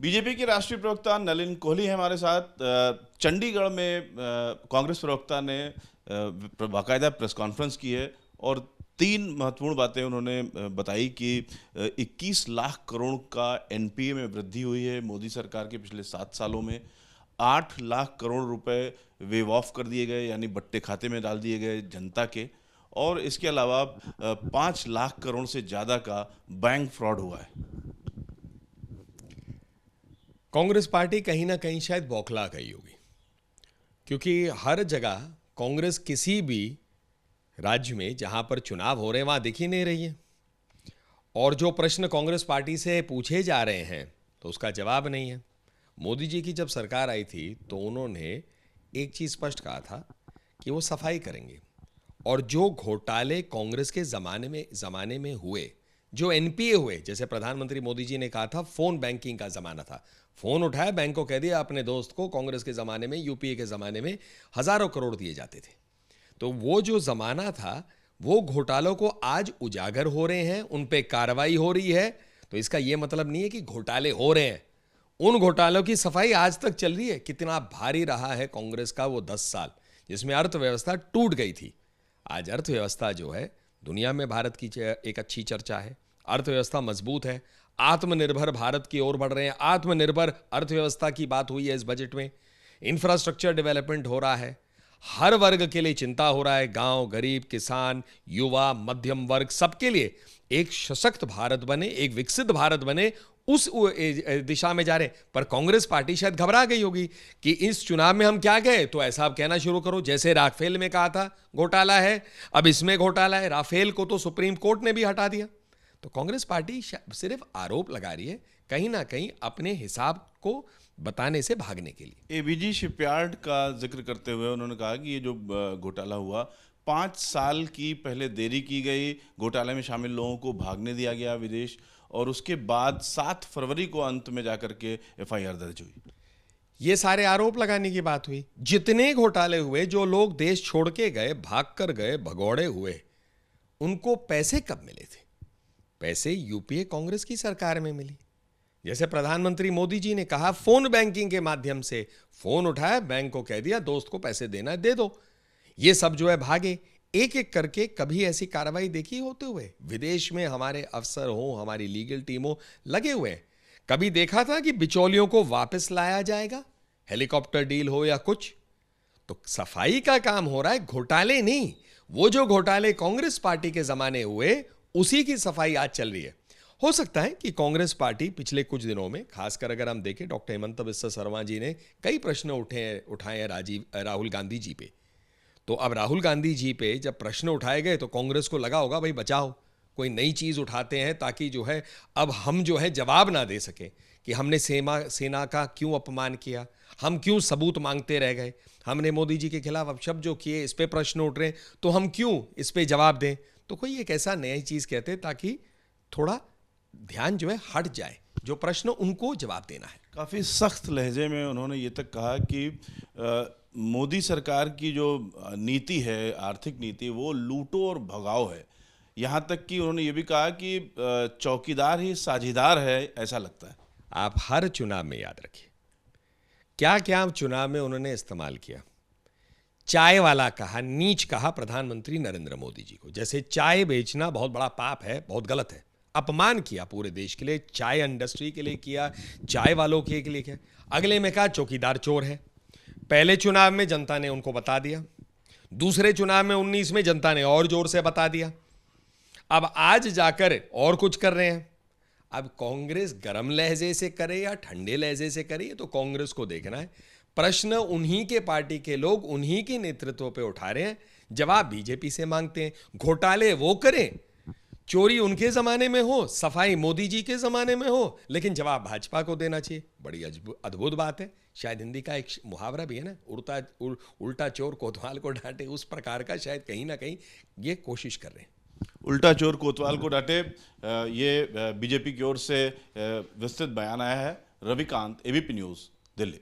BJP के राष्ट्रीय प्रवक्ता नलिन कोहली हैं हमारे साथ। चंडीगढ़ में कांग्रेस प्रवक्ता ने बाकायदा प्रेस कॉन्फ्रेंस की है और 3 महत्वपूर्ण बातें उन्होंने बताई कि 21 लाख करोड़ का एनपीए में वृद्धि हुई है मोदी सरकार के पिछले 7 सालों में। 8 लाख करोड़ रुपए वेव ऑफ कर दिए गए, यानी बट्टे खाते में डाल दिए गए जनता के। और इसके अलावा 5 लाख करोड़ से ज़्यादा का बैंक फ्रॉड हुआ है। कांग्रेस पार्टी कहीं ना कहीं शायद बौखला गई होगी, क्योंकि हर जगह कांग्रेस किसी भी राज्य में जहां पर चुनाव हो रहे हैं वहां दिख ही नहीं रही है। और जो प्रश्न कांग्रेस पार्टी से पूछे जा रहे हैं तो उसका जवाब नहीं है। मोदी जी की जब सरकार आई थी तो उन्होंने एक चीज स्पष्ट कहा था कि वो सफाई करेंगे, और जो घोटाले कांग्रेस के जमाने में हुए, जो एनपीए हुए, जैसे प्रधानमंत्री मोदी जी ने कहा था फोन बैंकिंग का जमाना था, फोन उठाया, बैंक को कह दिया अपने दोस्त को, कांग्रेस के जमाने में, यूपीए के जमाने में हजारों करोड़ दिए जाते थे। तो वो जो जमाना था, वो घोटालों को आज उजागर हो रहे हैं, उन पे कार्रवाई हो रही है। तो इसका यह मतलब नहीं है कि घोटाले हो रहे हैं, उन घोटालों की सफाई आज तक चल रही है। कितना भारी रहा है कांग्रेस का वो 10 साल, जिसमें अर्थव्यवस्था टूट गई थी। आज अर्थव्यवस्था जो है दुनिया में भारत की एक अच्छी चर्चा है, अर्थव्यवस्था मजबूत है, आत्मनिर्भर भारत की ओर बढ़ रहे हैं। आत्मनिर्भर अर्थव्यवस्था की बात हुई है इस बजट में। इंफ्रास्ट्रक्चर डेवलपमेंट हो रहा है, हर वर्ग के लिए चिंता हो रहा है, गांव, गरीब, किसान, युवा, मध्यम वर्ग, सबके लिए एक सशक्त भारत बने, एक विकसित भारत बने, उस दिशा में जा रहे। पर कांग्रेस पार्टी शायद घबरा गई होगी कि इस चुनाव में हम क्या गए, तो ऐसा आप कहना शुरू करो जैसे राफेल में कहा था घोटाला है, अब इसमें घोटाला है। राफेल को तो सुप्रीम कोर्ट ने भी हटा दिया। तो कांग्रेस पार्टी सिर्फ आरोप लगा रही है, कहीं ना कहीं अपने हिसाब को बताने से भागने के लिए। एबीजी शिपयार्ड का जिक्र करते हुए उन्होंने कहा कि ये जो घोटाला हुआ, 5 साल की पहले देरी की गई, घोटाले में शामिल लोगों को भागने दिया गया विदेश, और उसके बाद 7 फरवरी को अंत में जाकर के एफआईआर दर्ज हुई। ये सारे आरोप लगाने की बात हुई। जितने घोटाले हुए, जो लोग देश छोड़ के गए, भाग कर गए, भगौड़े हुए, उनको पैसे कब मिले थे? पैसे यूपीए कांग्रेस की सरकार में मिली। जैसे प्रधानमंत्री मोदी जी ने कहा, फोन बैंकिंग के माध्यम से फोन उठाया, बैंक को कह दिया दोस्त को पैसे देना दे दो। ये सब जो है भागे एक एक करके। कभी ऐसी कार्रवाई देखी होते हुए? विदेश में हमारे अफसर हो, हमारी लीगल टीम हो, लगे हुए हैं। कभी देखा था कि बिचौलियों को वापस लाया जाएगा, हेलीकॉप्टर डील हो या कुछ? तो सफाई का काम हो रहा है, घोटाले नहीं। वो जो घोटाले कांग्रेस पार्टी के जमाने हुए, उसी की सफाई आज चल रही है। हो सकता है कि कांग्रेस पार्टी पिछले कुछ दिनों में, खासकर अगर हम देखें, डॉक्टर हेमंत बिस्वा शर्मा जी ने कई प्रश्न उठाए हैं राहुल गांधी जी पे। तो अब राहुल गांधी जी पे जब प्रश्न उठाए गए तो कांग्रेस को लगा होगा भाई बचाओ, कोई नई चीज उठाते हैं ताकि जो है अब हम जो है जवाब ना दे सके कि हमने सेना का क्यों अपमान किया, हम क्यों सबूत मांगते रह गए, हमने मोदी जी के खिलाफ अपशब्द जो किए, इस पे प्रश्न उठ रहे हैं, तो हम क्यों इस पे जवाब दें। तो कोई एक ऐसा नई चीज कहते ताकि थोड़ा ध्यान जो है हट जाए, जो प्रश्न उनको जवाब देना है। काफ़ी सख्त लहजे में उन्होंने ये तक कहा कि मोदी सरकार की जो नीति है, आर्थिक नीति, वो लूटो और भगाओ है। यहाँ तक कि उन्होंने ये भी कहा कि चौकीदार ही साझीदार है, ऐसा लगता है। आप हर चुनाव में याद रखिए क्या क्या चुनाव में उन्होंने इस्तेमाल किया। चाय वाला कहा, नीच कहा प्रधानमंत्री नरेंद्र मोदी जी को। जैसे चाय बेचना बहुत बड़ा पाप है, बहुत गलत है, अपमान किया पूरे देश के लिए, चाय इंडस्ट्री के लिए किया, चाय वालों के लिए किया। अगले में कहा चौकीदार चोर है। पहले चुनाव में जनता ने उनको बता दिया, दूसरे चुनाव में 19 में जनता ने और जोर से बता दिया, अब आज जाकर और कुछ कर रहे हैं। अब कांग्रेस गर्म लहजे से करे या ठंडे लहजे से करे, तो कांग्रेस को देखना है। प्रश्न उन्हीं के पार्टी के लोग उन्हीं के नेतृत्व पे उठा रहे हैं, जवाब बीजेपी से मांगते हैं। घोटाले वो करें, चोरी उनके जमाने में हो, सफाई मोदी जी के जमाने में हो, लेकिन जवाब भाजपा को देना चाहिए। बड़ी अद्भुत बात है। शायद हिंदी का एक मुहावरा भी है ना, उल्टा चोर कोतवाल को डांटे, उस प्रकार का शायद कहीं ना कहीं ये कोशिश कर रहे हैं। उल्टा चोर कोतवाल को डांटे, ये बीजेपी की ओर से विस्तृत बयान आया है। Ravikant, ABP news, Delhi.